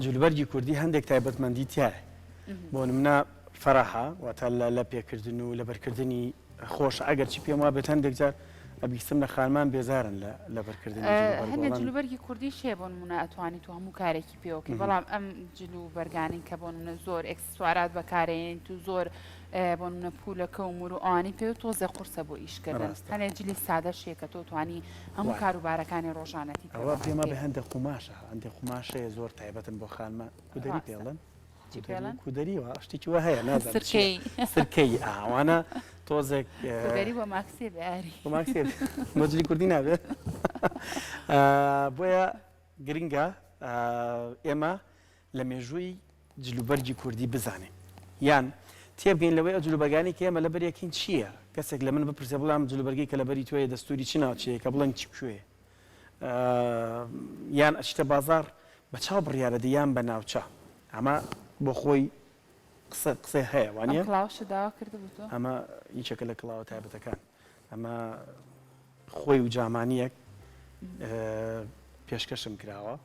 جلوبەرگی کوردی هەندێک تایبەتمەندی تایە بۆ نمونە فەرەحە واتە لە پێکردن و لەبەرکردنی خۆش ئەگەر چی پێم وا بێت هەندێک جار ئەبیستم لە خانمان بێزارن لە بەرکردنی هەندێک جلوبەرگی کوردی شێ بۆ نمونە ئەتوانیت و هەموو کارێکی پێوەکەی بەڵام ئەم جلوبەرگانین کە بۆ نمونە زۆر ئەکسسوارات بەکارێنین تو زۆر بۆ نمونە پولەکە و مروعانی پێ و تۆزە قورسە بۆ ئیشکردن هەنێک جلی سادە شێ کە تۆ توانی هەموو کاروبارەکانی ڕۆژانەتی ئەوە پێما بە هەندێک قوماشە هەندێک قوماشەیە زۆر تایبەتن بۆ خانمان کودەری پێڵن کودەریوە شتێکی وە هەیە نازانم سرکەی ئاوانە تۆزێک کودەری بۆ ماکسێ بەیاری ماکسێ مەجلی کوردی نابێت بۆیە گرنگە ئێمە لە مێژووی جلوبەرگی کوردی بزانین یان تێبگەین لەوەی ئەو جلوبەرگانی کە ئێمە لەبەریەکەین چییە کەسێک لە من بپرسێ بڵام جلوبەرگی کە لەبەری توێ دەستوری چ ناوچەیە کە بڵێن چی کوێ یان ئەچتە بازار بە چاو بڕیارە دییان بە ناوچە ئەمە بۆ خۆی قسە هەیە وانە ئەمە هیچەکە لە کڵاوە تایبەتەکان ئەمە خۆی و جامانیەک پێشکەشم کراوە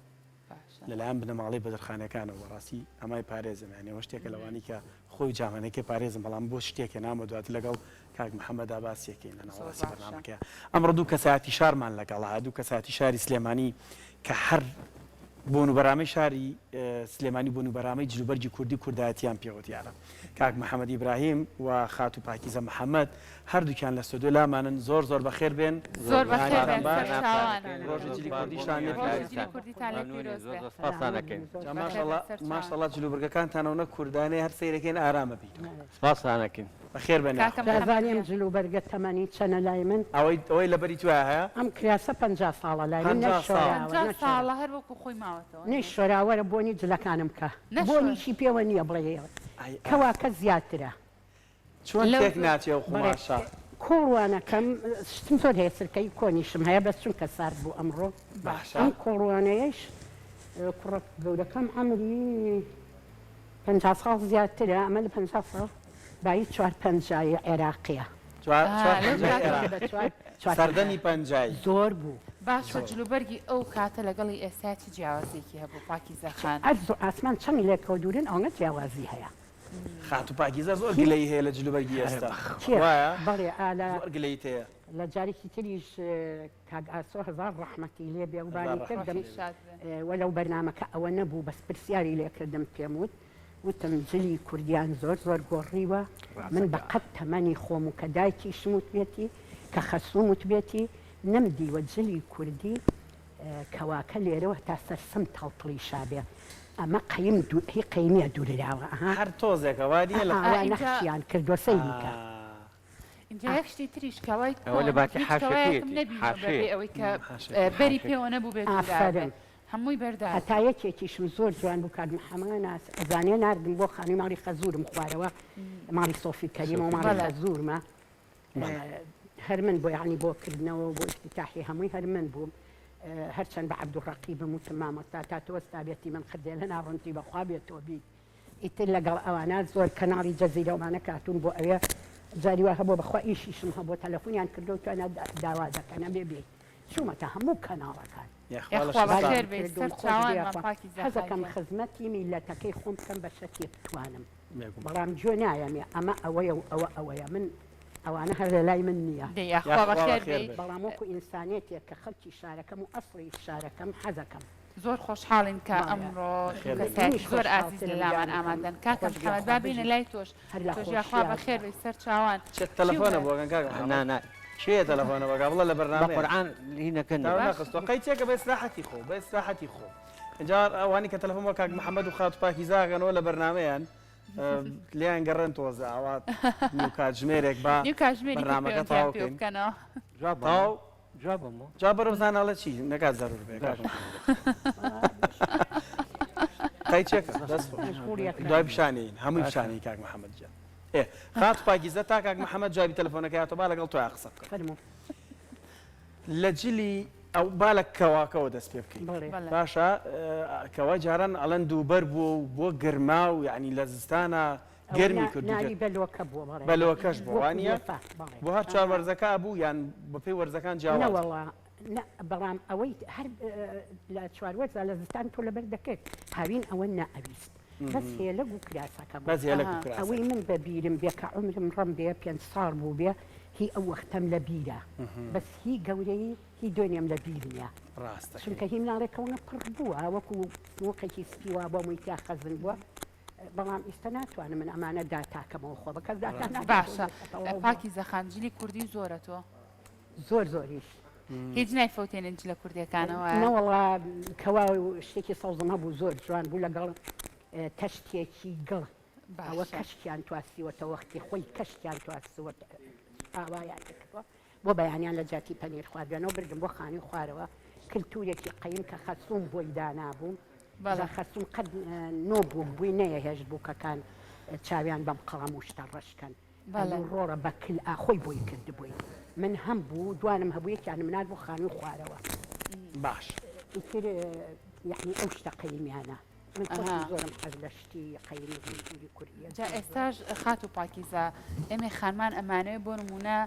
لەلایەن بنەماڵی بەدرخانەکانەوە بەڕاستی ئەمای پارێزمانەوە شتێکە لەوانی کە خۆی جامانەکە پارێزم بەڵام بۆ شتێکە نامە دوات لەگەڵ کاک محەممەدا باسیەکەین لەناوەڕاستی بەرنامەکە ئەمڕۆ دوو کەساتی شارمان لەگەڵا دوو کەساتی شاری سلێمانی کە هەر بۆنوبەرامەی شاری سلێمانی بۆنوبەرامەی جلوبەرگی کوردی کوردایەتیان پێوەتیانە کاک محەممەد ئیبراهیم و خات و پاکیزە محەممەد هەردووکیان لە سودۆ لامانن زۆر زۆر بەخێر بێن ماشەڵڵا جلوبەرگەکانتانەوە کوردانەی هەر سەیرەکەین ئارامە بیت سپاسانەکەین بەخێر بێن دەزانیم جلوبەرگە تەمەنی چەنە لای من ئەوەی لەبەری توە هەیە ئەم کراسە 50 ساڵە لای من ساڵە هەر وەکو خۆی ماوەتەوە نەی شۆراوەرە بۆنی جلەکانم کە بۆنیشی پێوە نییە بڵێ کەواکە زیاترە چۆن تێک ناچێ و خۆماشە کۆڕوانەکەم شتم زۆر هەیە سرکەی کۆنیشم هەیە بەس چونکە سارد بوو ئەمڕۆ ئەم کۆڕوانەیەش کوڕە گەورەکەم ئەمری 50 ساڵ زیاترە ئەمە لە 50 ساڵ بای 450 عێراقیە سەردەمی پەنجای زۆر بوو باشە جلوبەرگی ئەو کاتە لەگەڵی ئێستاتی جیاوازێکی هەبوو پاکیزەخان ئاسمان چەمی لێکەوە دوورن ئەوە جیاوازی هەیە خات و پاکیزە زۆر گلەی هەیە لە جلوبەرگی ئێستا بەڵێ زۆر گلەیت هەیە لە جارێکی تریش کاک ئاسۆ هەزار ڕەحمەتی لێ بێوبانی کردم وەلەو بەرنامەکە ئەوە نەبوو بەس پرسیاری لێکردم پێم وت وتم جلی کوردیان زۆر زۆر گۆڕیوە من بەقەت تەمەنی خۆم و کە دایکیشم وتبێتی کە خەسووم وتبێتی نەمدیوە جلی کوردی کەواکە لێرەوە تا سەرسم تەڵتڵی شابێ ئەمە قەیم هی قەیمیە دوورراوە هەر تۆزێکەوە دیە لە نەخشیان کردوە سەیریکە اینجا یەک شتی تریش کەوای ئەوە لە باتی حاشەکەی ئەوەی کە بەری پێوە نەبوو بێت ئافرین هەمووی بەردا هەتا یەکێکیشم زۆر جوان بوو کات محەممەد ناس ئەزانێ نردم بۆ خانی ماڵی خەزورم خوارەوە ماڵی سۆفی کەریمە و ماڵی خەزورمە هەر من بۆ یعنی بۆ کردنەوە بۆ افتتاحی هەمووی هەر من بووم هەرچەند بە عەبدوڕەقیب وتم مامۆستا تا تۆ ئەستا من خردێ لە ناڕەنتی بەخوا بێتەوە بیت ئیتر لەگەڵ ئەوانە زۆر کەناڵی جەزیرەوانە کاتون بۆ ئەوێ جاری وا هەبوو بەخوا ئیشیشم هەبوو تەلەفۆنیان کردو توانە داوا دەکەنە بێ چوومەتە هەموو کەناڵەکان حەزەکەم خزمەتی میلەتەکەی خۆم بکەم بە شەکێ بتوانم بەڵام جۆ نایەمێ ئەمە ئەوەیە و ئەوەیە من ئەوانە هەر لە لای من نییە بەڵام وەکو ئینسانێتێک کە خەڵکی شارەکەم و ئەسڵی شارەکەم حەزەکەم زۆر خۆشحاڵین کە ئەمڕۆ زۆر ئازیز لە لامان ئامادەن کاکەم محەممەد بابینە لای تۆش تۆژیاخوا بەخێر بێ سەر چاوان تەلەفۆنە بۆگەن چێ تەلەفۆنە بەگا بڵە لە بەرنامە قورئان هینەکەن قەی چێکە بە ئیسراحەتی خۆ بە ئیسراحەتی خۆ اینجا ئەوانی کە تەلەفۆن بۆ کاک محەممەد و خات و پاکیزاگەنەوە لە بەرنمەیان لیان گەڕێن تۆزە ئەوات کاتژمێرێک بە بەرنامەکە تاوکەنەوە جا بەرەزاناڵە چی نەکات زەرور بێ قەی چێکە دوای پیشانین هەمووی پیشانەی کاک محەممەد جان خات و پاکیزە تا کاک محەممەد جوابی تەلەفۆنەکەیاتەوە با لەگەڵ تۆ قسە بکەم لە جلی ئەو با لە کەواکەوە دەست پێ بکەین باشە کەوا جاران ئەڵەن دووبەر بوو بۆ گرما و یعنی لە زستانە گەرمی کردو بەلەوەکەش بۆ وانە بۆ هەر چوار وەرزەکە بوو یان بە پێی وەرزەکان جیاوازە لا بەڵام ئەوەی هەر لە چواروەرزە لە زستان تۆ لەبەر دەکەێت هاوین ئەوە نەئەویست بەس هێلەگ و کراسەکە ئەوەی من بەبیرم بێ کە عمرم ڕم بێ 5 ساڵ بوو بێ هی ئەو وەختەم لە بیرە بەس هی گەورەی هی دۆنیم لە بیرنیە ڕاستە چونکە هی مناڵێکەوە پڕ بووە وەکو وەقێکی سپیوا بۆ مویتیا خەزن بووە بەڵام ئیستا ناتوانم من ئەمانە داتاکەمەوە خۆ بەکەس باشە پاکی زەخانجلی کوردی زۆرە تۆ زۆر زۆریش هیچ نایفەوتێنن لە کوردیەکانەوە نەوەڵا کەوا شتێکی سەوزم هەبوو زۆر جوان بوو لەگەڵ تەشتێکی گڵ ئەوە کەشتیان تواسیوەتە وەختی خۆی کەشتیان تواسیوەتە ئاوایان کردووە بۆ بەیانیان لە جاتی پەنیر خواردنەوە بردم بۆ خانی خوارەوە کلتورێکی قەیم کە خەسووم بۆی دانابووم خەسووم قەت نۆبوو بووی نەیەهێشت بوو کەکان چاویان بەم قەڵەم و شتە ڕەشکەن ڕۆڕە بە کل ئاخۆی بۆی کردبووی من هەم بوو دوانم هەبوویەکیان منات بۆ خانی خوارەوە باش ئیتر یعنی ئەو شتە قەیمیانە من زۆرم حەز لە شتی قەیمی کلتوری کوردیە جا ئێستاش خات و پاکیزە ئێمە خانمان ئەمانەوە بۆ نمونە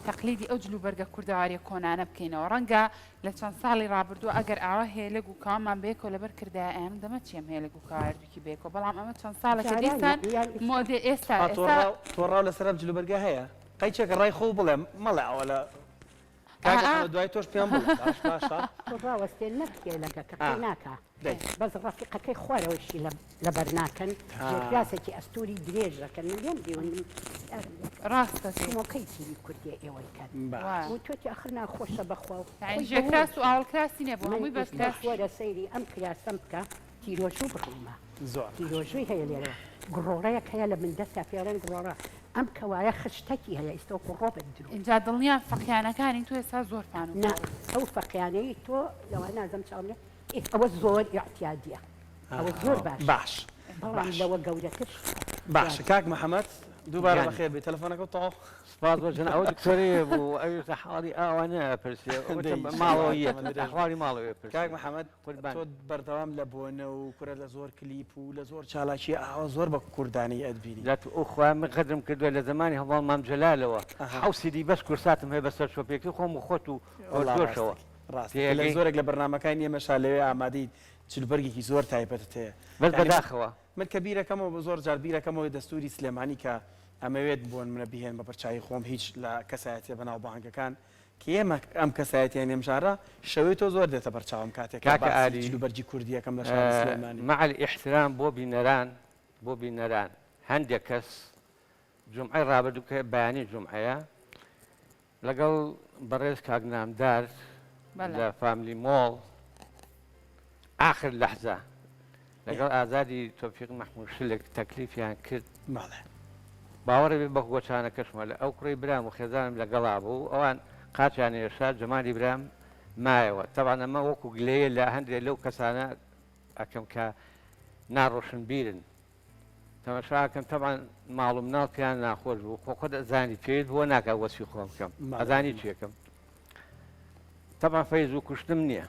تەقلیدی ئەو جلوبەرگە کوردەواری کۆنانە بکەینەوە ڕەنگە لە چەند ساڵی ڕابردووە ئەگەر ئاوا هێلەگ و کامان بێکەوە لەبەر کردای ئەم دەمە چێم هێلەگ و کاردووکی بێکەوە بەڵام ئەمە چەند ساڵێکە دیسان مۆدێ ئێستا تۆڕاو لەسەر جلوبەرگە هەیە قەیچێکە ڕای خۆ بڵێ مەڵێ ئەوە لە دوای تۆش پێم ڕاوەستێ نەکێ لەگەکە ناکە بەس ڕافقەکەی خوارەوەشی لە بەرناکەن ژێراسێکی ئەستوری درێژەکەن لێم دیوەندم ڕاستە سمۆکەی چیری کوردی ئێوەیکەن و تۆتی ئەخر ناخۆشە بەخوا ژێکراس و ئاڵکراسی نەبوو هەمووی بەستاش وەرە سەیری ئەم کراسەم بکە تیرۆژوو بڕوومە زۆر تیرۆژووی هەیە لێرەوە گڕۆڕەیەک هەیە لە من دەستا پێڵێن گڕۆڕە ئەم کەوایە خشتێکی هەیە ئێستا ڕۆبێت درو اینجا دڵنیان فەقیانەکانی تۆ ئێستا زۆر پان و ئەو فەقیانەی تۆ لەوە نازەم چاڵێ ئەوە زۆر احتیادیە ئەوە زۆر باش بەڵام لەوە گەورەتر باش کاک محەممەد دووبارە بەخێر بێ تەلەفۆنەکە تاو سپاس بۆ ئەو دکتۆری بوو ئەوی حاڵی ئاوانە پرسیێ ماڵەوەیە حواڵی ماڵەوەی پرس کاک محەممەد تۆ بەردەوام لە بۆنە و کورە لە زۆر کلیپ و لە زۆر چالاکی ئاوا زۆر بە کوردانی ئەدبینی لات ئەو خوا من قەدرم کردووە لە زمانی هەواڵ مام جەلالەوە حوسیدی بەس کورساتم هەیە بەسەر شۆپێکی خۆم و خۆت و زۆرشەوە ڕاست لە زۆرێک لە بەرنمەکانی ئێمەشا لەوێ ئامادەی چلوبەرگێکی زۆر تایبەتت هەیە بەس بەداخەوە من کە بیرەکەمەوە بە زۆر جار بیرەکەمەوە دەستوری سلێمانی کە ئەمەوێت بۆن منە بهێن بە پەرچایی خۆم هیچ لە کەسایەتێ بەناو بانگەکان کە ئێمە ئەم کەسایەتیان ئێمژارە شەوێت تۆ زۆر دێتە بەرچاوم کاتێک جلوبەرگی کوردیەکەم لە شاری سلێمانی مع الاحترام بۆ بینەران هەندێک کەس جمعەی ڕابردوو کە بەیانی جمعەیە لەگەڵ بەڕێز کاگنامدار لە فامیلی مۆڵ آخر لەحزە لەگەڵ ئازادی تۆفیق مەحموودشلێک تەکلیفیان کرد باوەڕێ بێ بە گۆچانە کەشمە لە ئەو کوڕی برام و خێزانم لەگەڵا بوو ئەوان قاچیان ێشا جەمالی برام مایەوە تەبان ئەمە وەکو گلەیە لە هەندێک لەو کەسانە ئەکەم کە ناڕۆشن بیرن تەمەشاکەم تەبان ماڵ و مناڵ پێیان ناخۆش بوو خۆ ئەزانی پێوێت بۆ ناکە وەسی خۆم بکەم ئەزانی چێکم تەبان فەیز و کوشتم نییە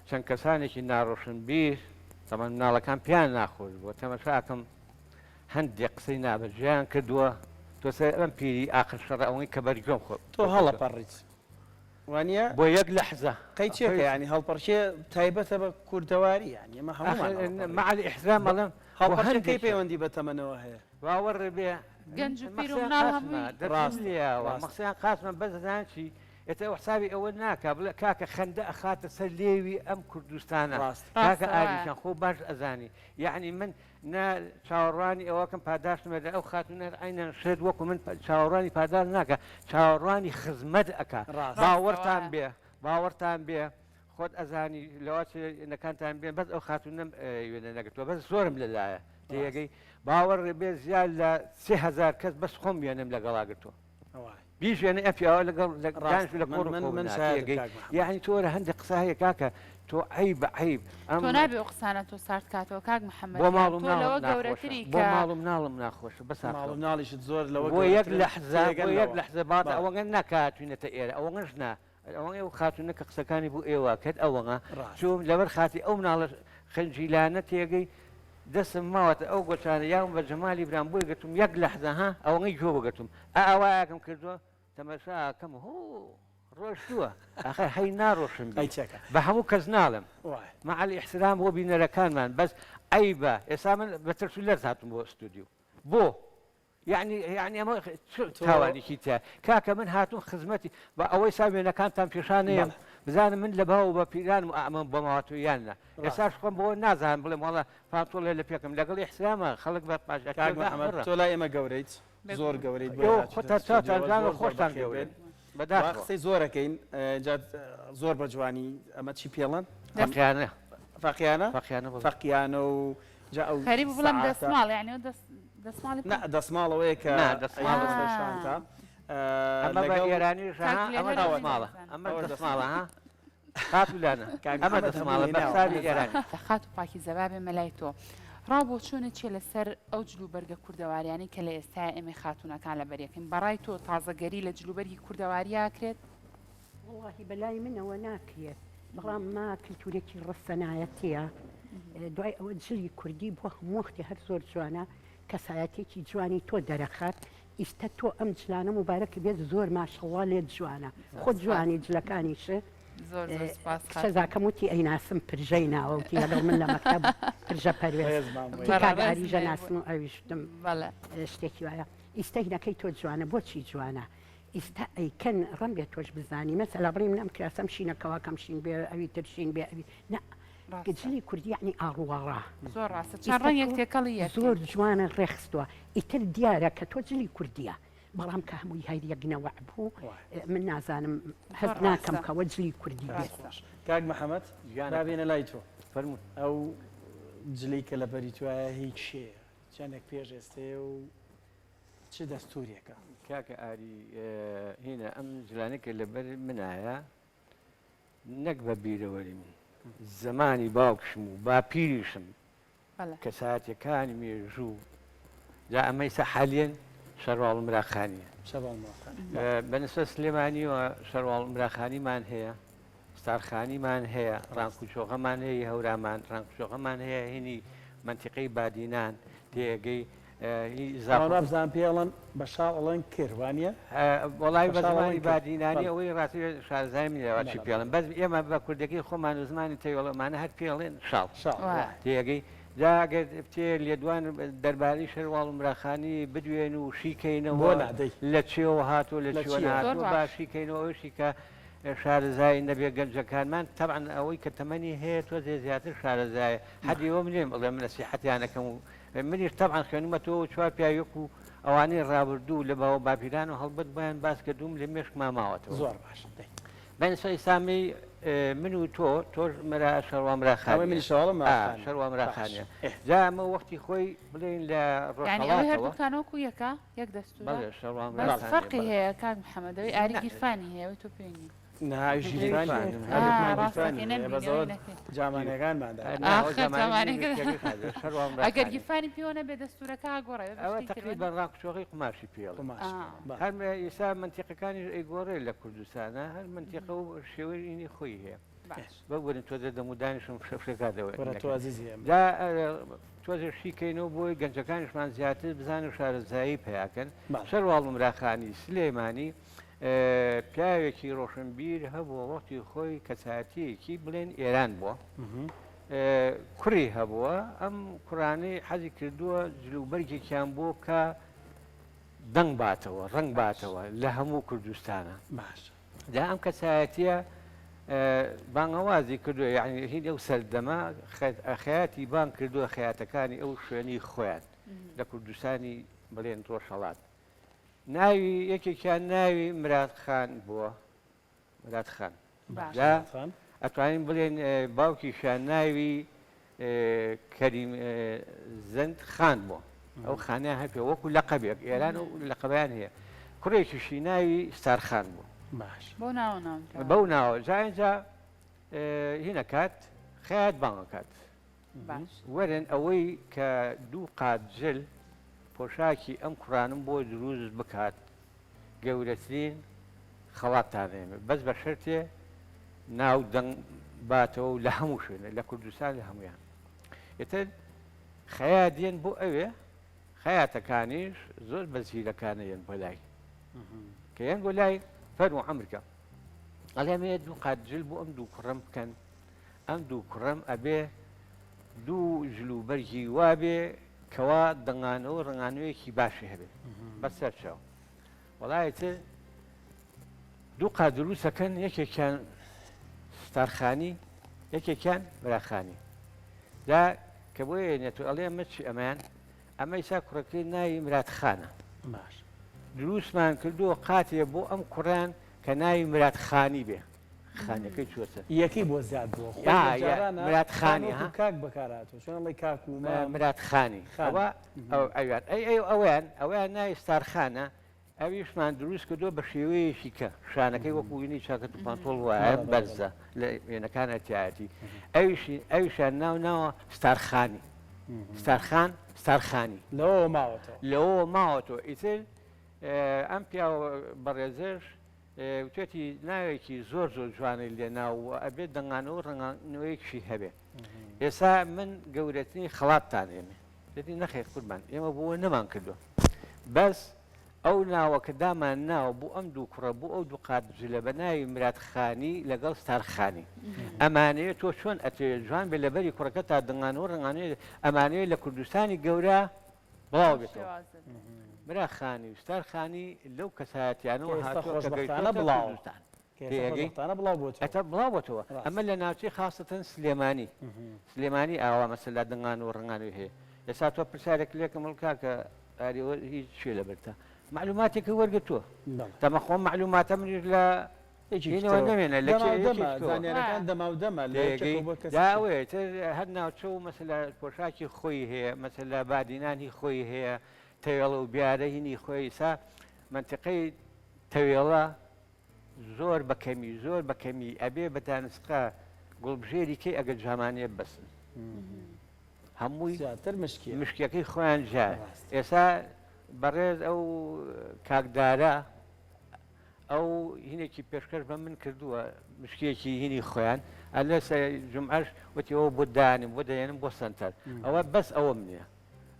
چەند کەسانێکی ناڕۆشن بیر تەمان مناڵەکان پیان ناخۆش بووە تەمەشاکەم هەندێک قسەی نابەجیان کردووە تۆ ئەم پیری ئاخر شەڕ ئەوەی کە بەرگۆم خۆ تۆ هەڵە پەڕیت وانە بۆ یەک لەحزە قەیچێکە ینی هەڵپەرشێ تایبەتە بە کوردەواری ینی ئەمە هەموو مع الاحترام بەڵام هەڵپەرشەکەی پەیوەندی بە تەمەنەوە هەیە باوەڕێ بێ گەنج و پیر و مناڵ هەمووی ڕاستیەوە مەقسەیان قاسمە بەزدان چی ئێتە حسابی ئەوە ناکە بڵێ کاکە خەندە ئەخاتە سەر لێوی ئەم کوردستانە کاکە ئاریشان خۆ باش ئەزانی یعنی من چاوەڕوانی ئەوەکەم پاداشمە لە ئەو خاتونە ئاینە شێت وەکو من چاوەڕوانی پادار ناکە چاوەڕوانی خزمەت ئەکا باوەڕتان بێ خۆت ئەزانی لەوە نەکانتان بێن بەس ئەو خاتونە وێنە نەگرتووە بەس زۆرم لەلایە تێگەی باوەڕێ بێ زیاد لە 3000 کەس بەس خۆم وێنم لەگەڵا گرتووە بیژێنە ئەفیاوە لەگەڵ لە من یعنی تۆرە هەندێک قسە هەیە کاکە تۆ عیب بە عیب تۆ نابێ ئەو قسانە تۆ سارد کاتەوە کاک محەممەد بۆ ماڵ و لەوە گەورەتری بۆ ماڵ و مناڵم ناخۆشە بەس ماڵ و مناڵیشت زۆر لەوە بۆ یەک لەحزە بات ئەوەگە ناکاتوینەتە ئێرە ئەوەش نا ئەوە ئێوە خاتونە کە قسەکانی بوو ئێوە کرد ئەوەڵە چوم لەبەر خاتی ئەو مناڵە خەنجیلانە تێگەی دەستم ماوەتە ئەو گۆچانە یاوم بە جەمالی برام بۆی گەتم یەک لەحزە ها ئەوەی جۆ بگەتم ئاوایەکەم کردووە تەمەشاکەم هۆ ڕۆشتووە ئەخە هەی ناڕۆشن ئەی چەکە بە هەموو کەس ناڵم وای مع الاحترام بۆ بینەرەکانمان بەس ئەی بە ئێستا من بە ترس و لەرز هاتم بۆ ئستودیو بۆ یعنی ئەمە تاوانێکی تیا کاکە من هاتوون خزمەتی بە ئەوەی ساوێنەکانتان پێشانەیە بزانم من لە باو بە پیرانم ئەمە بە ماواتویانە ئێستاش خۆم بۆ نازانم بڵێم وڵە پاتۆڵێ لە پێکەم لەگەڵ احترامە خەڵک بە پاش تۆ لای ئێمە گەورەیت زۆر گەورەیت خۆتان خۆشتان گەورێت قسەی زۆرەکەین زۆر بە جوانی ئەمە چی پێڵەن فەقیانە فەقیانە و خەریب بڵم دەسماڵ یعنی دەسماڵی دەسماڵەوەی کە دەسماڵشانتە ئەمە بە ئێرانی ئەمە دەسماڵە ئەمە دەسماڵە ها خاتولانە ئەمە دەسماڵە بەساری ئێرانی خات و پاکی زەبابێ مەلای تۆ ڕابۆ چۆنە چێ لەسەر ئەو جلوبەرگە کوردەواریانی کە لە ئێستا ئێمە خاتونەکان لە بەریەکەین بەڕای تۆ تازەگەری لە جلوبەرگی کوردەواریە کرێت والله بەلای منەوە ناکرێت بەڵام ما کللتورێکی ڕستەنایەتەیە دوای ئەوە جلی کوردی بۆ هەمووختی هەر زۆر جوانە کەسایەتێکی جوانی تۆ دەرەخات ئیستا تۆ ئەم جلانە مبارەکە بێت زۆر ماشەڵڵا لێت جوانە خۆ جوانی جلەکانیشە شەزاکەم وتی ئەیناسم پرژەی ناوەوتی لەگەڵ من لە مەکتەب پرژە پەروێز کاگاریژە ناسن و ئەویشتم شتێکی وایە ئیسەینەکەی تۆ جوانە بۆچی جوانە ئیستا ئەیکەن ڕەم بێت تۆش بزانی مەسەلا بڕیم نەم کراسەم شینەکەەوە کەم شین بێ ئەوی ترشین بێ ئەوی گجلی کوردی یعنی ئاڕوەڕا زۆر ڕاستە چەند ڕەنگێک تێکەڵی زۆر جوانە ڕێخستووە ئیتر دیارە کە تۆ جلی کوردیە بەڵام کە هەمووی هەیری یەکنەوە بوو من نازانم هەز ناکەم کەوە جلی کوردی بێت کاک محەممەد بابێنە لای تۆ فەرموو ئەو جلی کە لە بەری توایە هیچ شێ چەندێک پێش ئێستێ و چ دەستورێکە کاکە ئاری هینە ئەم جلانێکە لەبەر منایە نەک بە بیرەوەری من زمانی باوکشم و باپیریشم کە ساعتەکانی مێژوو جا ئەمەی سەحالێن شەرواڵ مراخانیە بەنسبە سلێمانیەوە شەرواڵ مراخانیمان هەیە ستارخانیمان هەیە ڕانکوچۆغەمان هەیە هەورامان ڕانکوچۆغەمان هەیە هینی منتیقەی بادینان تێگەی بزان پێڵەن بە شاڵەن کردوانە وڵی بەزمانی بادینانی ئەوەی ڕاستی شارزای منەوەچی پێڵم بەس ئێمە بە کوردەکەی خۆمان و زمانی تەیوەڵەمانە هەر پێڵێن شاڵ تێگەی جاگەر پتێ لێدوان دەرباری شەرواڵ مراخانی بدوێن و شیکەینەوە لە چێوە هاتوو لە چێوە باشیکەینەوەشی کە شارزای نەبێ گەنجەکانمان تەبعاً ئەوەی کە تەمەنی هەیە تۆ زیاتر شارەزایە حەدیەوە منێم بڵێ من نەسیحەتیانەکەم و منیش تەبعاً خوێنمەتەوە چوار پیاوێک و ئەوانەی ڕابردوو لە باوە باپیران و هەڵبەت بۆیان باس کردوم لە مێشک ماماوەتەوە زۆر باش بەنسەی سامی من و تۆش مرا شەروا مراخانی منی شەواڵم شەروا مراخانیە جا ئەمە وەختی خۆی بڵێن لە ڕۆژهەڵاتەوە هەردووکانەوەکو یەکە یەک دەستور فەرقی هەیە کاک محەممەدەوەی ئاری گیرفانی هەیە تۆ پێنی ئەگەر گیرفانی پێوەنە بێ دەستورەکە گۆڕێ تقریبا ڕاکشۆغی قماشی پێڵ هەر ئێستا منتیقەکانی ئەیگۆڕێ لە کوردستانە هەر منتیقە و شێوەی خۆی هەیە بەگوێن تۆ دەمودانیشم شەفرەکاتەوە تۆزە شیکەینەوە بۆی گەنجەکانیشمان زیاتر بزان و شارەزایی پیاکەن شەرواڵ مراخانی سلێمانی پیاوێکی ڕۆشنبیر هەبووە وەختی خۆی کەساتیەکی بڵێن ئێران بووە کوڕی هەبووە ئەم کوڕانەی حەزی کردووە جلوبەرگێکیان بۆ کە دەنگ باتەوە ڕنگ باتەوە لە هەموو کوردستانە باش دا ئەم کەسایەتیە بانگەوازی کردووە یعنی هین ئەو سەردەما خەیاتی بان کردووە خەیاتەکانی ئەو شوێنی خۆیان لە کوردستانی بڵێن ڕۆژهەڵات ناوی یەکێکیان ناوی مرادخان بووە مرادخان ئەتوانین بڵێن باوکیشان ناوی کەریم زەند خان بووە ئەو خانیان هەر پێ وەکو لەقەبێک ئێران و لەقەبیان هەیە کوڕێکیشی ناوی ستارخان بوو باش بەو ناوە جاینجا هینەکات خەیات بانگەکات وەرن ئەوەی کە دوو قات جل پۆشاکی ئەم کوڕانم بۆ دروست بکات گەورەترین خەڵاتانێمە بەس بە شەرتێ ناو دەنگ باتەوە و لە هەموو شوێنە لە کوردستان لە هەمویان ئێتر خەیاتێن بۆ ئەوێ خەیاتەکانیش زۆر بەزیرەکانەیەن بۆ لای کە یەنگۆ لای فەرمو ئەمریکا ئەڵێمێ دوو قاتجل بۆ ئەم دوو کوڕم بکەن ئەم دوو کوڕم ئەبێ دوو ژلوبەرگی وابێ کەوا دەنگانەوە ڕنگانوەیەکی باشی هەبێت بەسەر چاو وڵایەتر دوو قات دروستەکەن یەکێکیان ستارخانی یەکێکیان براخانی دا کە بۆیە نێت ئەڵێ مەچی ئەمان ئەمە ئیسا کوڕەکەی ناوی مراتخانە باش دروستمان کردووە قاتێ بۆ ئەم کوڕیان کە ناوی مراتخانی بێ خانەکەی چوەتە یەکی بۆ زیاد بووە مراتخانی کاک بەکاراتەوە چۆنڵی کاک و مراتخانی ئەوە ئەویان ئەویان ناوی ستارخانە ئەویشمان دروست کردو بە شێوەیەشی کە شانەکەی وەکوینی چاکەت و پانتۆڵ وایە بەرزە لە وێنەکان ئەتیاەتی ئەویشان ناوە ستارخانی ستارخانی لەوە ماوەتەوە ئیتر ئەم پیا بەڕێزش وتێتی ناوێکی زۆر جوانەی لێناو ئەبێت دەنگانەوە ڕنگانەوەیەکشی هەبێ ئێستا من گەورەتنی خەڵاتتان ئێمێ دەتی نەخێر قوربان ئێمە بۆەوە نەمان کردو بەس ئەو ناوەکە دامان ناوە بۆ ئەم دوو کوڕە بۆ ئەو دوو قات جلە بە ناوی مراتخانی لەگەڵ ستارخانی ئەمانەیە تۆ چۆن ئەتێ جوان بێ لەبەری کوڕەکە تا دەنگانەوە ڕنگانەیە ئەمانەیە لە کوردستانی گەورە بڵاو بێتەوە براخانی و ستارخانی لەو کەسایەتیانەوە هاتووە بڵاوەتەوە ئەمە لە ناوچەی خاستەن سلێمانی ئاوا مەسەلا دەنگانەوە ڕنگانەوە هەیە ئێستا تۆ پرسیارێک لێکە مڵکا کە ئاریوە هیچ شوێ لەبەرتە معلوماتێکی وەرگتووە تەمە خۆم معلوماتە منیش لە نامێنە لەزانێرەکان دەماودەمە داوێت هەر ناوچە و مەسەلا پۆشاکی خۆی هەیە مەسەلا بادینانی خۆی هەیە تەوێڵە و بیارە هینی خۆی سا منتقەی تەوێڵە زۆر بەکەمی ئەبێ بە دانسقا گوڵبژێری کەی ئەگەر جامانێ بەسن هەمووی مشکەکەی خۆیان جار ئێستا بەڕێز ئەو کاکدارە ئەو هینێکی پێشکەش بە من کردووە مشکێکی هینی خۆیان ئەلە جمعەش وتیەوە بۆ دانم بۆ دەێنم بۆ سنتەر ئەوە بەس ئەوە منە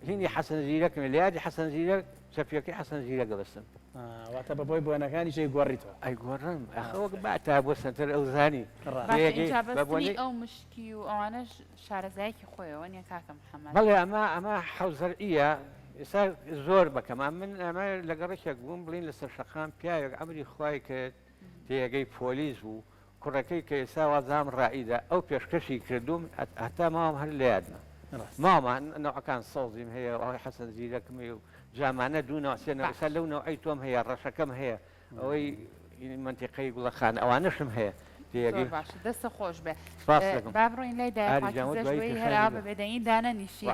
هینی حەسەن زیرەکم لە یادی حەسەن زیرە چەپیەکەی حەسەن زیرەکە بەستم واتە بە بۆی بۆنەکانی ژێ گۆڕیتەوە ئەیگۆڕم ئەخەوە باتا بۆ سنتەر ئەو زانی ئەو مشکی و ئەوانەش شارەزایەکی خۆیەوە نیە کاکە محەممەد بەڵێ ئەمە حەوزەرئیە ئێستا زۆر بەکەم من ئەمە لەگەڕێکێک بووم بڵین لەسەر شەقام پیاوێک ئەمری خوای کرد تێگەی پۆلیس بوو کوڕەکەی کە ئێستا وازام ڕائیدا ئەو پێشکەشی کردوم هەتا ماوەم هەر لە یادمە مامان نەوەکان سەڵزیم هەیە ئەوەی حەسەن زیرەکمی و جامانە دوو سێنەسا لەو نەوەی تۆم هەیە ڕەشەکەم هەیە ئەوەی منتیقەی گوڵەخان ئەوانەشم هەیە دەستە خۆش بێ با بڕۆین لای داپاکیزەی هەرا بەبێدەین دانەنیشی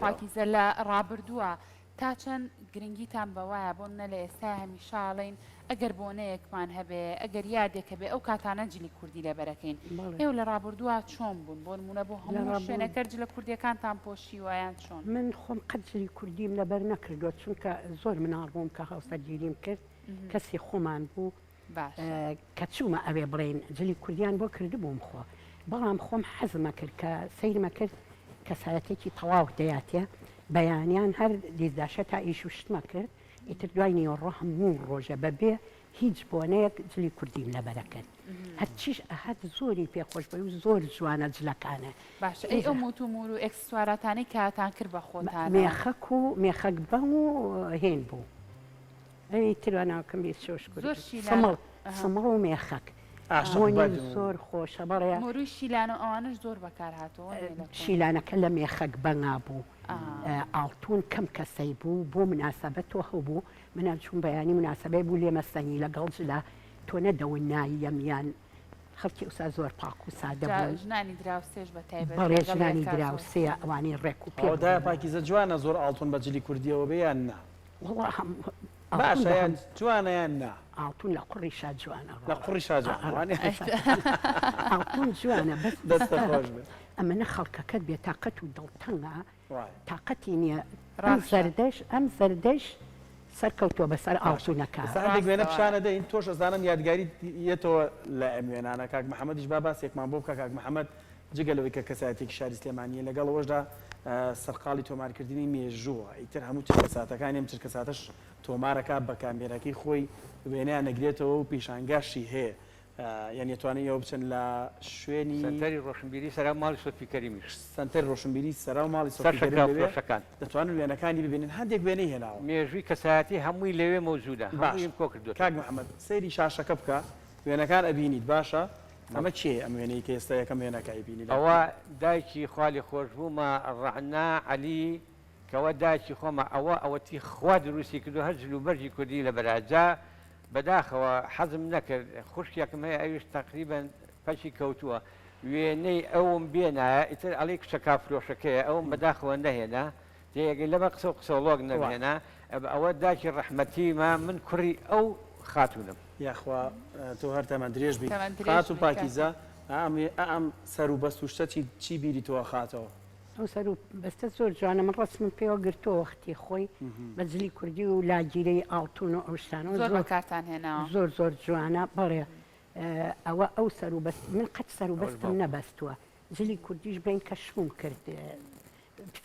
پاکیزە لە ڕابردووە تا چەند گرنگیتان بەوایە بۆ منە لە ئێستا هەمیشاڵین ئەگەر بۆنەیەکمان هەبێ ئەگەر یادێکە بێ ئەو کاتانە جلی کوردی لەبەرەکەین ئێوە لە ڕابردووە چۆن بوون بۆ نمونە بۆ هەموو شوێنەکە جلە کوردیەکانتان پۆشی وایان چۆن من خۆم قەت جلی کوردیم لەبەر نەکردووە چونکە زۆر مناڵ بووم کە هاوسەرگیریم کرد کەسی خۆمان بوو کە چوومە ئەوێ بڵێن جلی کوردیان بۆ کردبووم خۆ بەڵام خۆم حەزمە کرد کە سەیرمە کرد کەسایەتێکی تەواو دەیاتێ بەیانیان هەر دیزداشە تا ئیش و شتمە کرد ئیتر دوای نیوەڕۆ هەموو ڕۆژە بەبێ هیچ بۆنەیەک جلی کوردیم لەبەرەکرد هەرچیش ئەهات زۆری پێخۆش بە و زۆر جوانە جلەکانە باش ئەو موتومور و ئەکسسواراتانەی کاتان کرد بە خۆتان مێخەک و مێخەک بەم و هێن بوو ئەی ترواناوکەم بێت شۆش کرد سەمەڵ و مێخەک بۆنی زۆر خۆشە بەڕێ مروی شیلان و ئەوانش زۆر بەکار هاتەوە شیلانەکە لە مێخەک بەنگا بوو ئاڵتون کەم کەسەی بوو بۆ مناسەبەتەوە هەبوو منان چوون بەیانی مناسبەی بوو لێمەستەنی لەگەڵ جلا تۆ نەدەون نایەمیان خەڵکی ئوسا زۆر پاک و سادە بوو ژنانی دراوسێش بە تایبەت بەڕێ ژنانی دراوسەیە ئەوانی ڕێک و پێدا پاکیزە جوانە زۆر ئاڵتون بە جلی کوردیەوە بێیان نا باشە جوانەیان نا ئاڵتون لە قوڕیشا جوانە لە قوڕیشا جوانە ئاڵتون جوانە بەس دەستە خۆش بێت ئەمەنە خەڵکەکەت بێ تااقەت و دڵتەنگە تااقەتی نییە ئەم زەردەش سەرکەوتۆ بەسەر ئاڵتونەکە وێنە پیشانە دەین تۆش ئەزانم یادگاری یەتەوە لە ئەموێنانە کاک محەممەدیش با باسێکمان بۆ بکە کاک محەممەد جگەلەوەی کە کەسایەتێکی شاری سلێمانیە لەگەڵەوەشدا سەرقاڵی تۆمارکردنی مێژووە ئیتر هەموو چرکەساتەکانی ئەم چرکەساتەش تۆمارەکە بە کامێرەکەی خۆی وێنیان نەگرێتەوە و پیشانگاشی هەیە یعنی توانێت بچن لە شوێنی سنتەری ڕۆشنبیری سەرا ماڵی سۆفی کەریمیش سنتەر ڕۆشنبیری سەرا و ماڵی سەرشەکان دەتوانن وێنەکانی ببینن هەندێک وێنەی هێناوە مێژووی کەسایەتی هەمووی لەوێ مەوجودە هەموویم کۆ کردووە کاک محەممەد سەیری شاشەکە بکە وێنەکان ئەبینیت باشە ئەمە چێ ئەم وێنەی کە ئێستا یەکەم وێنەکەی بینی ئەوە دایکی خالی خۆشببوومە ڕعنا علی کەەوە دایکی خۆمە ئەوەتی خوا دروستی کردو هەر جلوبەرجی کوردی لە بەراجا بەداخەوە حەزم نەکرد خوشکێکم هەیە ئەویش تقریبن پەچی کەوتووە وێنەی ئەوم بێنایە ئیتر ئەڵی کچەکە فرۆشەکەیە ئەوم بەداخەوە نەهێنا تێگەی لەمە قسە و قسەڵۆک نەهێنا ئەوە داکی ڕەحمەتیمە من کوڕی ئەو خاتونم یاخوا تۆ هەر تەمە درێژ بی خات و پاکیزە ئەم سەر و بەست و شتە چی بیری تۆ خاتەوە ئەو سەر و بەستە زۆر جوانە من ڕستمم پێوە گرتۆ وەختی خۆی بەجلی کوردی و لاگیرەی ئاڵتون و ئەوشتانەوە زۆر کارتان هێناوە زۆر زۆر جوانە بەڵێ ئەوە ئەو سەر و بەست من قەت سەر و بەستم نەبەستووە جلی کوردیش بین کە شوم کرد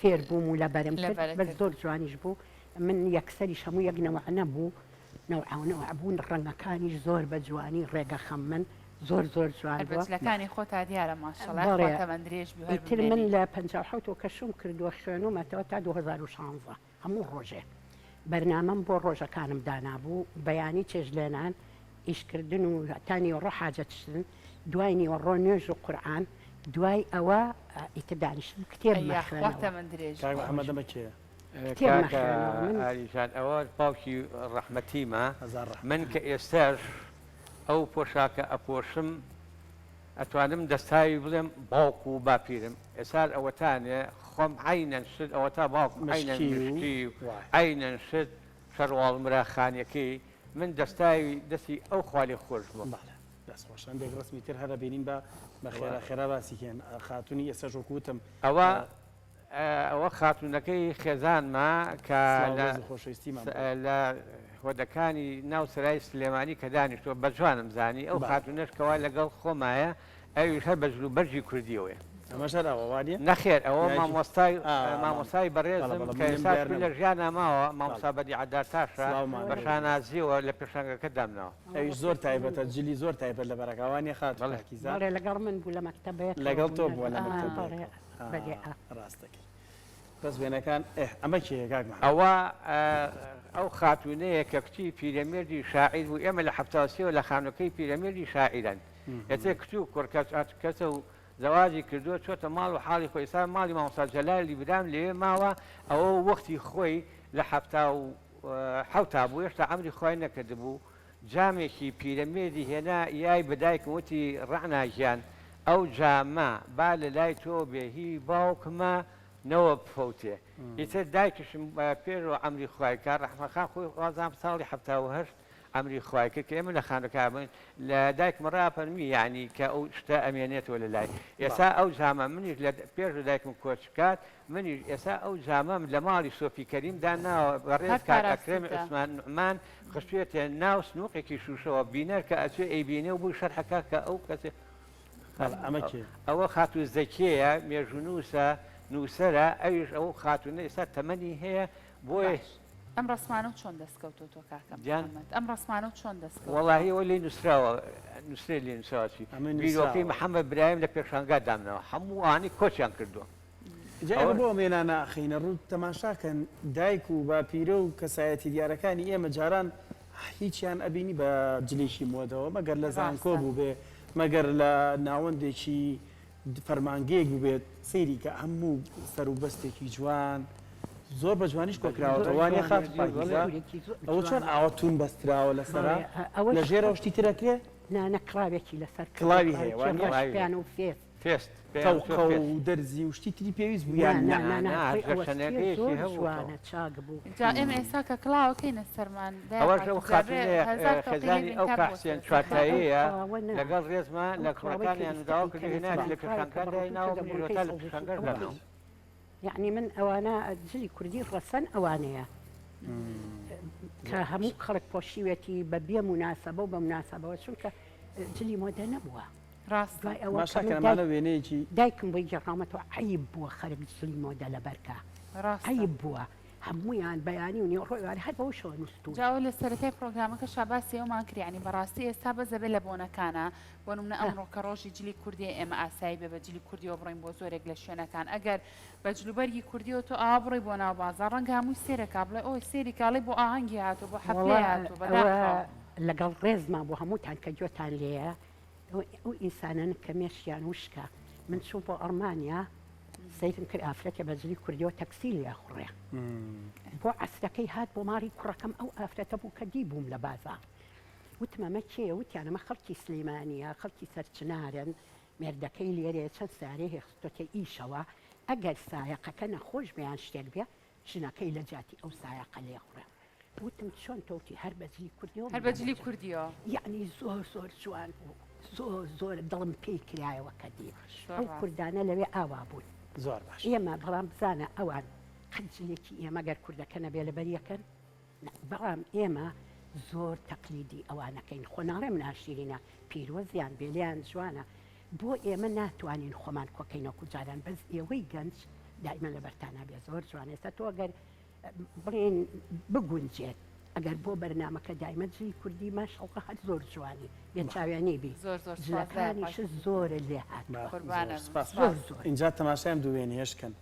فێر بووم و لە بەرم کرد بەس زۆر جوانیش بوو من یەکسەریش هەموو یەک نەوە نەبوو نەوعاونەوە بوون ڕەنگەکانیش زۆر بە جوانی ڕێگە خەم من زۆر زۆر جوان بەجلەکانی خۆ تا دیارە ماشەڵڵا درێژ ئیتر من لە 57 کەشوم کردووە خوێنومەتەوە تا 2016 هەموو ڕۆژێک بەرنامەم بۆ ڕۆژەکانم دانابوو بەیانی چێژلێنان ئیشکردن و تانی ڕۆ حاجەتشتن دوای نیوەڕۆ نوێژ و قورئان دوای ئەوە ئیتر دانیشتن کتێب محەممەدەمە کێ ئاریشان ئەوە باوکی ڕەحمەتیمە من کە ئێستاش ئەو پۆشاکە ئەپۆشم ئەتوانم دەستاوی بڵێم باوکو و باپیرم ئێستا ئەوەتانێ خۆم عینەن شت ئەوە تا باوکم عینەن شت شەرواڵ مراخانەکەی من دەستاوی دەستی ئەو خالی خۆش بووم دەستخۆشان دێک ڕسمی تر هەرە بینین بە خێرا خێرا باسیکەن خاتونی ئێستا ژۆکوتم ئەوە خاتونەکەی خێزانمە کە لە خۆدەکانی ناو سرای سلێمانی کە دانیشتوە بە جوانم زانی ئەو خاتونەشکەوە لەگەڵ خۆمایە ئەویش هەر بە جلوبەرجی کوردیەوە نەخێر ئەوە مامۆستای بەڕێزم کە ئێستا لە ژیان ناماوە مامۆستا بەدی عەداتاشە بە شانازیەوە لە پێشانگەکە دامنەوە ئەویش زۆر تایبەتە جلی زۆر تایبەت لە بەرەکەوانی خاتونێ لەگەڵ من بوو لە مەکتەبێت لەگەڵ تۆ بووە لە ڕاستەکەی بەس وێنەکان ئەمە کێگاگمە ئەوە ئەو خاتونەیە کە کچی پیرەمێردی شاعیر بوو ئێمە لە حەفتاسیەوە لە خانوەکەی پیرەمێردی شاعیرن ئێتێ کچی و کوڕکەسە و زەواجی کردووە چۆتە ماڵ و حاڵی خۆی ئێستا ماڵی مامۆستا جەلالی برام لێوێ ماوە ئەوە وەختی خۆی لە حەفتا بوو هێشتا ئەمری خۆی نەکردبوو جامێکی پیرەمێردی هێنا یای بەدایکم وتی ڕعنا ژیان ئەو جامە با لە لای تۆ بێهی باوکمە نەوە بفەوتێ ئیتر دایکشم پێرەوە ئەمری خوایکە ڕەحمەخان خۆی وازام ساڵی 78 ئەمری خوایکە کە ئێمە لە خانەکە بن لە دایکم ڕاپەرمی یعنی کە ئەو شتە ئەمێنێتەوە لە لای ئێستا ئەو جامە منیش لە پێش دایکم کۆچکات منیش ئێستا ئەو جامەم لە ماڵی سۆفی کەریم داناوە بەڕێز کار ئەکرێم عوسمان نوعمان خشتێتە ناو سنووقێکی شوشەوە بینەر کە ئەچێ ئەیبینێ و بوو شەرحەکە کە ئەو کەسێ ئەوە خاتو زەکیەیە مێژونوسە نووسەرە ئەویش ئەو خاتونە ئێستا تەمەنی هەیە بۆیە ئەم ڕسمانە چۆن دەستکەوتۆ تۆ کاکەم ئەم ڕسمانە چۆن دەستکەوت وەڵاهیەوە لێ نووسراوە نووسێ لێ نووسراوی بیرۆکەی محەممەد برایم لە پێشانگا دامنەوە هەمووانی کۆچیان کردووە جا بۆ مێنانە خینە ڕوو تەماشاکەن دایک و باپیرە و کەسایەتی دیارەکانی ئێمە جاران هیچیان ئەبینی بە جلێکی مۆدەوە مەگەر لە زانکۆ بوو بێ مەگەر لە ناوەندێکی فەرمانگەیەک بێت سەیری کە هەموو سەر و بەستێکی جوان زۆر بە جوانیش کۆکراوەوانی خات ئەوە چۆن ئاوەتون بەستراوە لەسەرا لە ژێرە شتی ترەکرێ نەکراوێکی لەسەر کڵاوی هەیە و فێست تەوقە و دەرزی و شتی تری پێویست بوویان جوانە چاک بوو ئێمە ئێستا کە کڵاوەکەینە سەرمان ئەوەش ئەو خەزانی ئەو کەحسێن چوارتاییە لەگەڵ ڕێزمە لە کوڕەکانیان داوا کردی هێناتی لە پێشانگەکان ناوە میرۆتا لە پێشانگەکان یعنی من ئەوانە جلی کوردی ڕەسەن ئەوانەیە کە هەموو خەڵک پۆشیوێتی بە بێ مناسبە و بە مناسبەوە چونکە جلی مۆدە نەبووە وێنەیەکی دایکم بۆی جەڕامەتەوە عیب بووە خەرک جلی مۆدە لە بەرکە عیب بووە هەموویان بەیانی و نیۆڕۆیواری هەر بەەوە شەوە نووسون. جاوە لە سەرەتای پرۆگرامەکە شاباسی ئەومان کرد ینی بەڕاستی ئێستا بەزەبێ لە بۆنەکانە بۆ نمونە ئەمڕۆ کە ڕۆژی جلی کوردی ئێمە ئاسایی بێ بە جلی کوردیەوە بڕین بۆ زۆرێک لە شوێنەکان ئەگەر بە جلوبەرگی کوردیەوە تۆ ئاوا بڕی بۆ ناو بازار ڕەنگە هەمووی سێرەکا بڵێ ئەوی سێری کاڵی بۆ ئاهەنگی هاتوو بۆ حەفلەی هاتوو بەداخەوە لەگەڵ ڕێزمان بۆ هەمووتان کە گوێتان لێیە ئەو ئینسانان کە مێشیان وشکە من چوو بۆ ئەڵمانیا سیرم کرد ئافرەتە بە جلی کوردیەوە تەکسیلی خوڕێ بۆ عەسرەکەی هات بۆ ماڵی کوڕەکەم ئەو ئافرەتە بوو کە دی بووم لە بازار وتمەمە کێ وتیانەمە خەڵکی سلەیمانیە خەڵکی سەرچنارن مێردەکەی لێرێ چەند سارێ هێخستۆتە ئیشەوە ئەگەر سایەقەکە نەخۆش بەیان شتێک بێ ژنەکەی لە جاتی ئەو سایەقە لێ خوڕێ وتم چۆن تۆتی هەر بەجلی کوردیەوە هەر بەجلی کوردیەوە یعنی زۆر زۆر جوان بوو زۆر دڵم پێی کرایەوە کە دی ئەو کوردانە لەوێ ئاوا بوون زۆر باش ئێمە بەڵام بزانە ئەوان قەجلێکی ئێمە گەر کوردەکە نەبێ لە بەریەکەن بەڵام ئێمە زۆر تەقلیدی ئەوانەکەین خۆناڕێ مناشیرینە پیرۆزیان بێلیان جوانە بۆ ئێمە ناتوانین خۆمان کۆکەینەوە جاران بەس ئێوەی گەنج دائما لە بەرتانە بێ زۆر جوانێتە تۆ ئەگەر بڵێن بگونجێت ئەگەر بۆ بەرنامەکە دایمە جلی کوردی ماشەڵڵا هەر زۆر جوانی بێن چاویانی بی جلەکانیش زۆرە لێ هات اینجا تەماشایم دوێنێ هێشکەن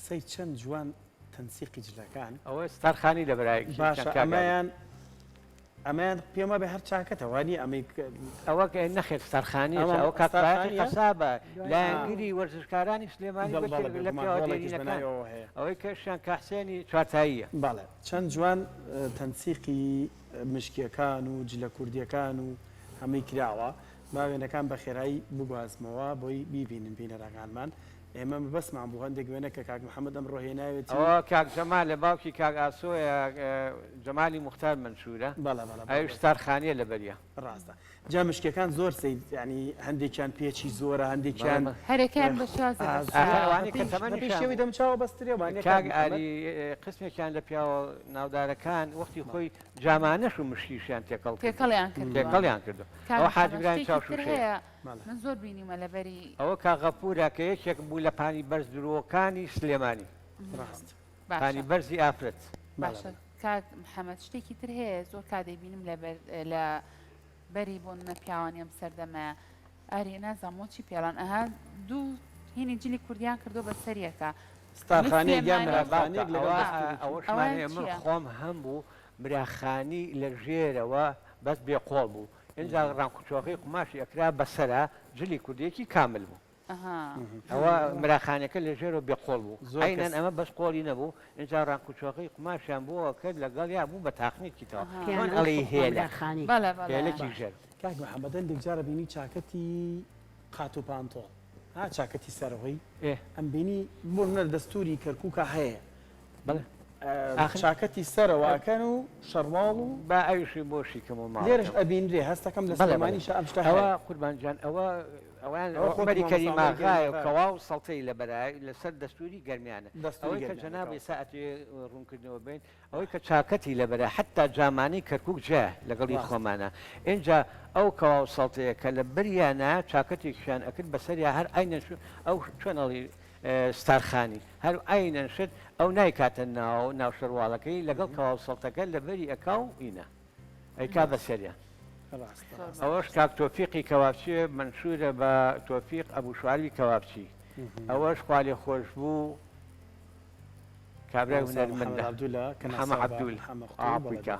سەی چەند جوان تەنسیقی جلەکان ئەوە ستارخانی لە بەرایەکی باشە ئەمەیان پێمە بە هەر چاکەتەوانی ئەمەی ئەوە نەخێت ستارخانی ئەوە کاتباقی قەسابە لایەنگیری وەرزشکارانی سلێمانی لە پیاوەدێرینەکان ئەوەی کەشیان کاحسێنی چوارتاییە باڵێ چەند جوان تەنسیقی مشکیەکان و جلە کوردیەکان و هەمووی کراوە با وێنەکان بە خێرایی بگوازمەوە بۆی بیبینن بینەرەکانمان ئێمە بەسمان بوو هەندێک وێنە کە کاک محەممەد ئەم ڕۆهێناوێت ئەوە کاک جەمال لە باوکی کاک ئاسۆیە جەمالی مختار منشورە ئەوش ستارخانیە لە بەریە ڕاستە جا مشکەکان زۆر سید ینی هەندێکیان پێچی زۆرە هەندێکیان هەرێکیان بە شازوانی کە تەمەنیشەوی دەمچاوە بەسترێ کاک ئالی قسمێکیان لە پیاوە ناودارەکان وەختی خۆی جامانەش و مشکیشیان تێکەڵیان کردو ئەو حاجبران چاوشوشەیە من زۆر بینیمە لەبەری ئەوە کاغەپورە کە یەکێک بوو لە پانی بەرز درۆکانی سلێمانی ڕاست پانی بەرزی ئافرەت باشە کاک محەممەد شتێکی تر هەیە زۆر کادەبینم لە بەری بۆ نە پیاوانیم سەردەمە ئاری نازانمۆچی پێڵان ئەها دوو هینی جلی کوردیان کردو بە سەریەکە ستارخانی ئەوەشمانێ من خۆم هەم بوو براخانی لە ژێرەوە بەس بێقۆڵ بوو اینجا ڕامکوچۆخی قماشی ئەکرا بەسەرا جلی کوردیەکی کامل بوو ئەوە مراخانەکە لە ژێرە بێقۆڵ بوو عینەن ئەمە بەس قۆڵی نەبوو اینجا ڕامکوچۆخی قماشیان بووە کرد لەگەڵ یا بوو بە تاقنێکیتەوە ئەڵی هێلەکی ژێر کاک محەممەد هەندێک جارە بینی چاکەتی قات و پانتۆ ها چاکەتی سەرەوەی ئەم بینی بۆ نەر دەستوری کەرکووکە هەیە چاکەتی سەرەوەکەن و شەڕواڵ و با ئەویشی بۆشی کەم و لێرش ئەبینرێ هەستەکەم لە سلێمانی ئەم شتەوە قوربانجان ئەوان ئەوەی کەریماغایە و کەوا و سەڵتەی لە بەرای لەسەر دەستوری گەرمیانە ئەوەی کە جەنابی ساعتی ڕوونکردنەوە بین ئەوەی کە چاکەتی لە بەرای حتا جامانی کەرکک جێ لەگەڵی خۆمانە اینجا ئەو کەوا و سەڵتەیە کە لە بریانە چاکەتێکیان ئەکرد بەسەریا هەر ئاینە ئەو چۆنەڵی ستارخانی هەر ئاینەن شت ئەو نایکاتە ناو شەرواڵەکەی لەگەڵ کەوا و سەڵتەکە لە بەری ئەکا و ئینە ئەیکا بەسەریان ئەوەش کاک تۆفیقی کەوابچی منشورە بە تۆفیق ئەبوو شواروی کەوابچی ئەوەش خوالی خۆش بوو کابرای هونەرمەندە هەمە عەبدول ئاپیکا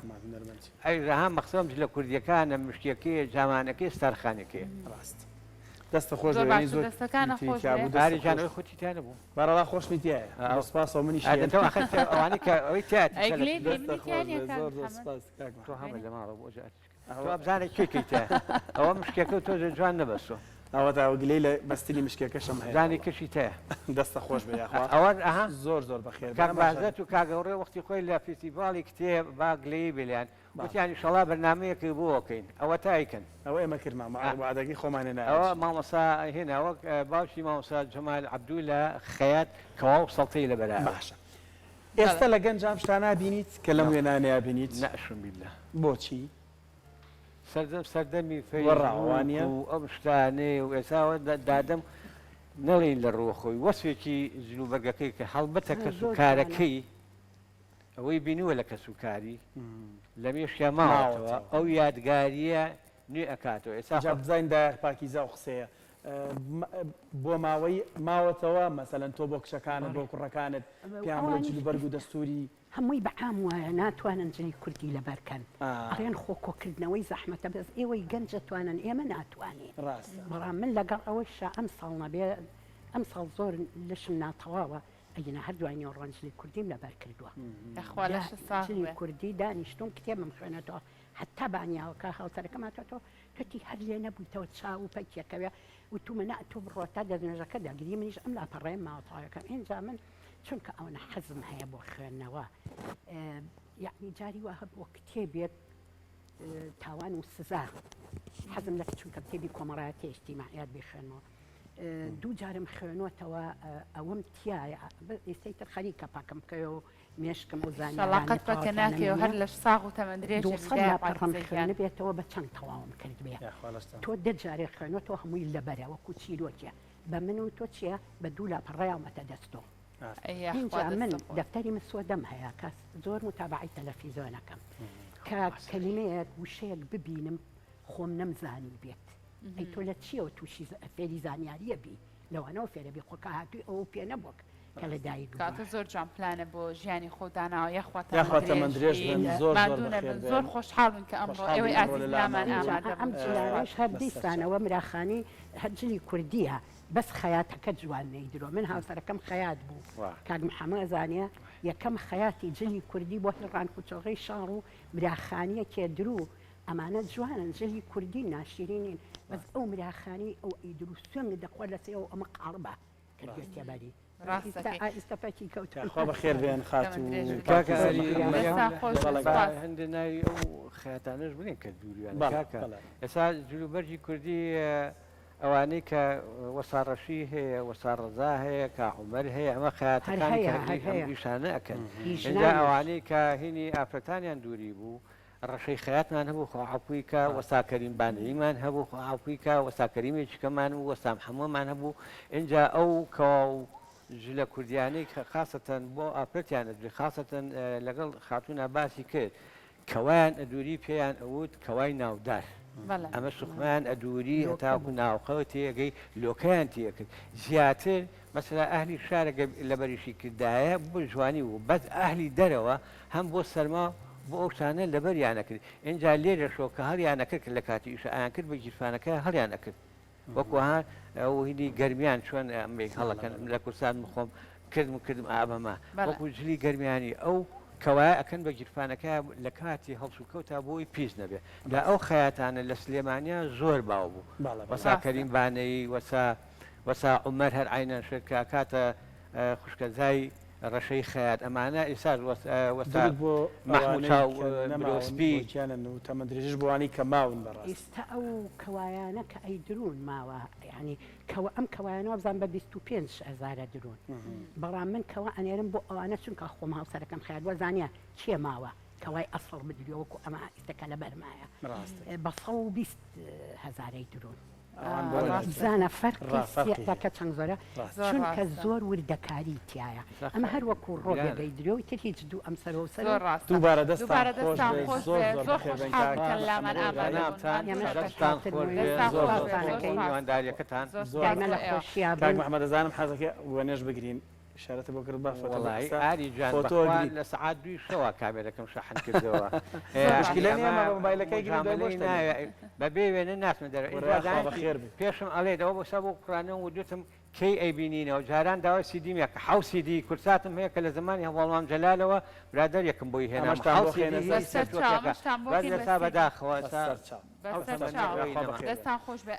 ئەیژەها مەخسەم لە کوردیەکانە مشکیەکەی جامانەکەی ستارخانەکەی ڕاست دەستە خۆش داریجانەوەی خۆتیتانە بوو بەڕەڵا خۆشمی تایە سپاس و منیش ئەوانی کە ئەوەی تیاتی هەمە لە ماڵە بۆ بزانێ کێکیتە ئەوە مشکەکە تۆ جوان نەبەسۆ ئەوە تاوەگلەی لە بەستنی مشکەکەشم زانی کەشی تەیە دەستە خۆش بێ ئەوە زۆر زۆر بەخێر کاکبازەت و کاگەڕێ وەختی خۆی لە فستیڤاڵی کتێب با گلەی بلیان وتیانی شەڵا بەرنمەیەکی بۆکەین ئەوە تایکن ئەوە ئێمە کردماوادەگی خۆمانە ئەوە مامەسا هێناوە باوکی مامەسا جەمال عەبدوو لە خەیات کەوا و سەڵتەی لە بەرای باشە ئێستا لە گەنجام شتانە بینیت کە لەم وێنانەیە بینیت نەشم بیلە بۆچی سەردەمی فەیڕاوانە و ئەم شتانێ و ئێساوە دادەم نەڵین لە ڕۆخۆی وەسوێکی جلوبەرگەکەی کە هەڵبەتە کەس و کارەکەی ئەوەی بینیوە لە کەسوکاری لە مێشکە ماوەتەوە ئەو یادگاریە نوێ ئەکاتەوە ئێستا بزاندا پاکیزا و قسەیە بۆ ماوەی ماوەتەوە مەسەلەن تۆ بۆ کچەکانت بۆ کوڕەکانت پیان بڵێ جلوبەرگ و دەستوری هەمووی بەعام وایە ناتوانن جلی کوردی لەبەرکەن ئەڵێن خۆکۆکردنەوەی زەحمەتە بەس ئێوەی گەنج دەتوانن ئێمە ناتوانین بەڵام من لەگەڵ ئەوەشە ئەم ساڵ نەبێ ئەم ساڵ زۆر لەشم ناتەواوە ئەگەنە هەردوای ڕۆنجلی کوردیم لەبەر کردووە جلی کوردی دانیشتون کتێبم خوێنێتەوە حتا بانیاوەکە هاوسەرەکەماتەوە توتی هەر لێ نەبوویتەوە چاو و پەکیەکەوێ و تو منە تۆ بڕۆتا دەستنوێژەکە دەگری منیش ئەم لاپەڕێم ماوەتەوەکەم ئینجا من چونکە ئەوەنە حەزم هەیە بۆ خوێندنەوە یعنی جاری وە بۆ کتێبێت تاوان و سزا حەزم لە چونکە کتێبی کۆمەڵایەتی ئیجتیماعیات بخوێنەوە دوو جارم خوێنوەتەوە ئەوەم تایە ئێستای تر خەریکە پاکەم بکەوە و مێشکم و زانیقەت بەکە ناکەوە هەر لە ساغ و تەمەندرێژ خوێنە بێتەوە بە چەند تەواوم کرد بێ تۆ دە جارێ خوێنەوە هەمووی لەبەرەوە کو چیرۆکیە بە من و تۆ چییە بە دوو لاپەڕێومەتە دەستۆ اینجا من دەفتەری مسۆدەم هەیە کەس زۆر متابعی تەلەڤیزۆنەکەم کە کەلیمەیەک وشەیەک ببینم خۆم نەمزانی بێت ئەی تۆ لە چیەوە تووشی فێری زانیاریە بی لەوانەوە فێرە بی خۆکە هاتووی ئەو پێ نەبووک کە لە دایک کاتە زۆر جوان پلانە بۆ ژیانی خۆداناوە یەخوات تەمەندرێژ زۆر خۆشحاڵن کە ئەمڕۆ ئێوەی ئازیزلامان ئەم جلانەش هەر دیسانەوە مراخانی هەرجلی کوردیە بەس خەیاتەکە جوان نەیدرۆ من هاوسەرەکەم خەیات بوو کاک محەممەد زانیە یەکەم خەیاتی جلی کوردی بۆ ڕانکوچۆغی شاڕ و مراخانیە کێدرو ئەمانە جوانن جلی کوردی ناشرینین بەس ئەو مراخانی ئەو ئیدرو سوێنگ دەخوا لەسەوە ئەمە قاڵبە کردێتێبەری ئێستاپەکی کەوتخوا بە خێر بێن خات هەندە ناوی ئەو خەیاتانەش بڵێن کە دووریان ئێستا جلوبەرجی کوردی ئەوانەی کە وەساڕەشی هەیە وەساڕەزا هەیە کە عومەر هەیە ئەمە خەیاتەکانی شانە ئەکەن ئینجا ئەوانەی کە هینی ئافرەتانیان دووری بوو ڕەشەی خەیاتمان هەبوو خواحەپوویکە وەساکەریم بانەیمان هەبوو خواحەپوویکە وەساکەریمێکیکەمان و وەسام هەموومان هەبوو اینجا ئەو کەوا ژلە کوردیانەی خاستەن بۆ ئافرەتیانت بێ خاستەن لەگەڵ خاتوونە باسی کرد کەوایان ئەدووری پێیان ئەوت کەوای ناودار ئەمە سوخمان ئەدووری هەتاکو ناوخەوە تێگەی لۆکەیان تێکرد زیاتر مەسەلا ئەهلی شارەکە لە بەریشی کردایە بۆ جوانی و بەس ئەهلی دەرەوە هەم بۆ سەرما بۆ ئەو شانە لەبەریانە کرد اینجا لێرە شۆ کە هەڵیانە کرد لە کاتی ئیش ئایان کرد بە گیرفانەکە هەڵیانە کرد وەکوها ئەو هینی گەرمیان چۆن ئەمێک هەڵەکەن لە کورسان مخۆم کردم ئابەما وەکو جلی گەرمیانی ئەو کەوایە ئەکەن بە گیرفانەکە لە کاتی هەڵسو کەوتا بۆی پیس نەبێ لە ئەو خەیاتانە لە سلێمانیا زۆر باو بوو وەسا کەریم بانەی وەسا عومەر هەر عینەن شرکە کاتە خوشکەزای ڕەشەی خەیات ئەمانە ئێستا وەستا محموودسپییانن و تەمەندرێژش بوانی کە ماون بەڕاست ئێستا ئەو کەوایانە کە ئەی درون ماوە ینی ئەم کەوایانەوە بزان بە 25,000 درون بەڵام من کەوا ئەنێرم بۆ ئەوانە چونکە خۆم هاوسەرەکەم خیال وە زانیە چیە ماوە کەوای ئەسڵ بدرێوەکو ئەمە ئێستەکە لە بەرمایە بە 120,000 درون زانە فەرقی چەند زۆرە چونکە زۆر وردەکاری تایە ئەمە هەر وەکو ڕۆگەی درۆی تر هیچ دوو ئەم سەر دووبارە دەستان خۆشداریەکەتان لە خۆشییا محەممەد دەزانم حەزەکە وەنێژ بگرین شارەتە بۆ کرد ئاری جوان لە سعات دوی شەوە کامێرەکەم شەحن کردەوە بەبێ وێنە ناتمە دەرەخێر پێشم ئەڵێ دەوە بۆ سا بۆ قڕانەوە و دوتم کەی ئەیبینینەوە جاران داوای سیدیمە کە حەو سیدی کورساتم هەیە کە لە زمانی هەواڵام جەلالەوە برادەر یەکم بۆی هێنا بەداخەوە دەستان خۆش بێ